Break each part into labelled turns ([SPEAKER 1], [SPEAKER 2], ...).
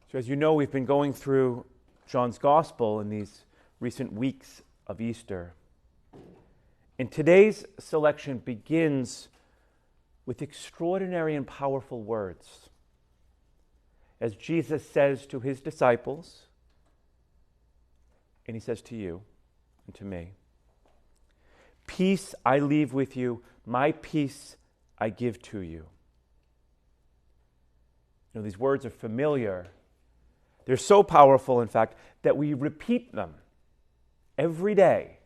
[SPEAKER 1] So as you know, we've been going through John's Gospel in these recent weeks of Easter. And today's selection begins with extraordinary and powerful words. As Jesus says to his disciples, and he says to you and to me, "Peace I leave with you, my peace I give to you." You know, these words are familiar. They're so powerful, in fact, that we repeat them every day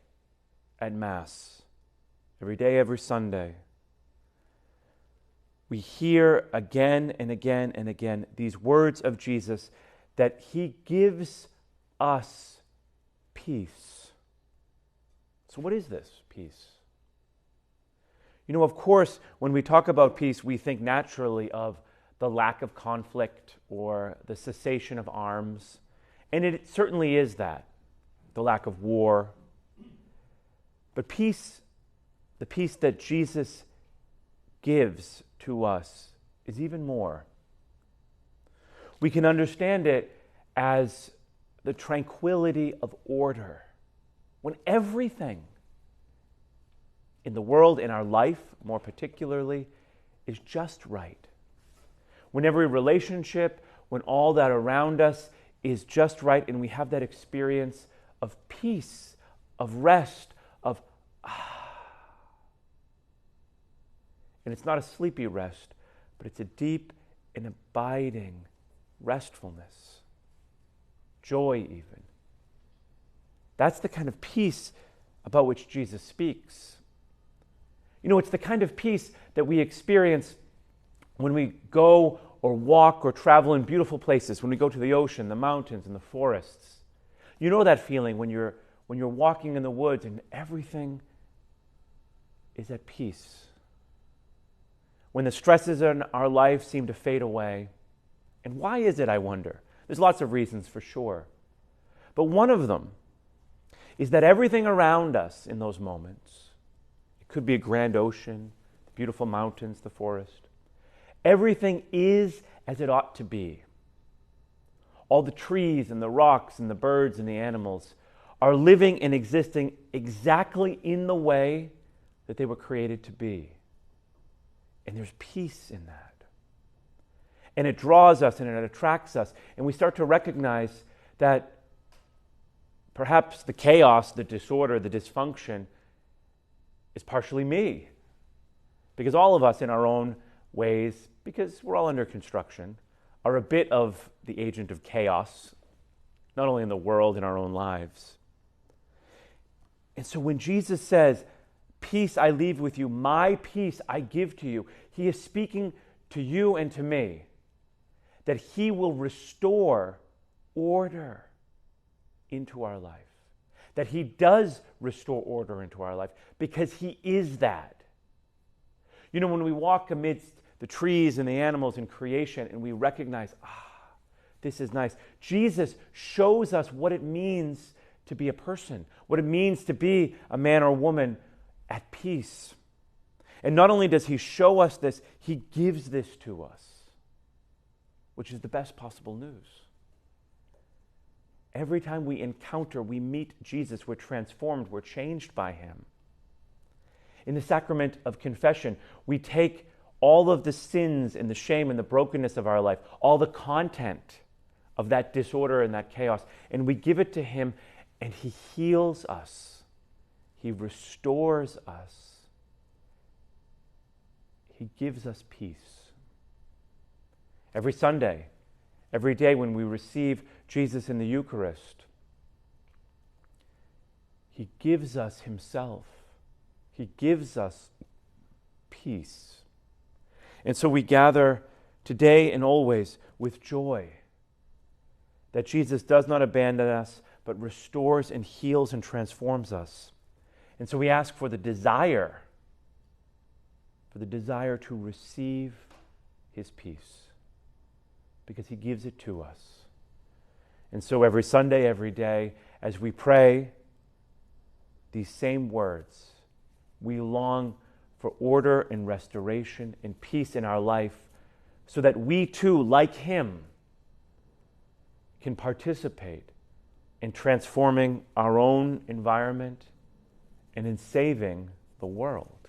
[SPEAKER 1] at Mass, every day, every Sunday. We hear again and again and again these words of Jesus that he gives us peace. So what is this peace? You know, of course, when we talk about peace, we think naturally of the lack of conflict or the cessation of arms. And it certainly is that, the lack of war. But peace, the peace that Jesus gives to us, is even more. We can understand it as the tranquility of order. When everything in the world, in our life more particularly, is just right. When every relationship, when all that around us is just right, and we have that experience of peace, of rest, of And it's not a sleepy rest, but it's a deep and abiding restfulness. Joy even. That's the kind of peace about which Jesus speaks. You know, it's the kind of peace that we experience when we go or walk or travel in beautiful places, when we go to the ocean, the mountains, and the forests. You know that feeling when you're walking in the woods and everything is at peace. When the stresses in our life seem to fade away. And why is it, I wonder? There's lots of reasons for sure. But one of them is that everything around us in those moments, it could be a grand ocean, the beautiful mountains, the forest, everything is as it ought to be. All the trees and the rocks and the birds and the animals are living and existing exactly in the way that they were created to be. And there's peace in that. And it draws us and it attracts us. And we start to recognize that perhaps the chaos, the disorder, the dysfunction is partially me. Because all of us in our own ways, because we're all under construction, are a bit of the agent of chaos, not only in the world, in our own lives. And so when Jesus says, "Peace I leave with you, my peace I give to you," he is speaking to you and to me that he will restore order into our life. That he does restore order into our life because he is that. You know, when we walk amidst the trees and the animals in creation and we recognize, this is nice. Jesus shows us what it means to be a person, what it means to be a man or woman at peace. And not only does he show us this, he gives this to us, which is the best possible news. Every time we encounter, we meet Jesus, we're transformed, we're changed by him. In the sacrament of confession, we take all of the sins and the shame and the brokenness of our life, all the content of that disorder and that chaos, and we give it to him, and he heals us. He restores us. He gives us peace. Every Sunday, every day when we receive Jesus in the Eucharist, he gives us himself. He gives us peace. And so we gather today and always with joy that Jesus does not abandon us, but restores and heals and transforms us. And so we ask for the desire to receive his peace, because he gives it to us. And so every Sunday, every day, as we pray these same words, we long for order and restoration and peace in our life, so that we too, like him, can participate in transforming our own environment and in saving the world.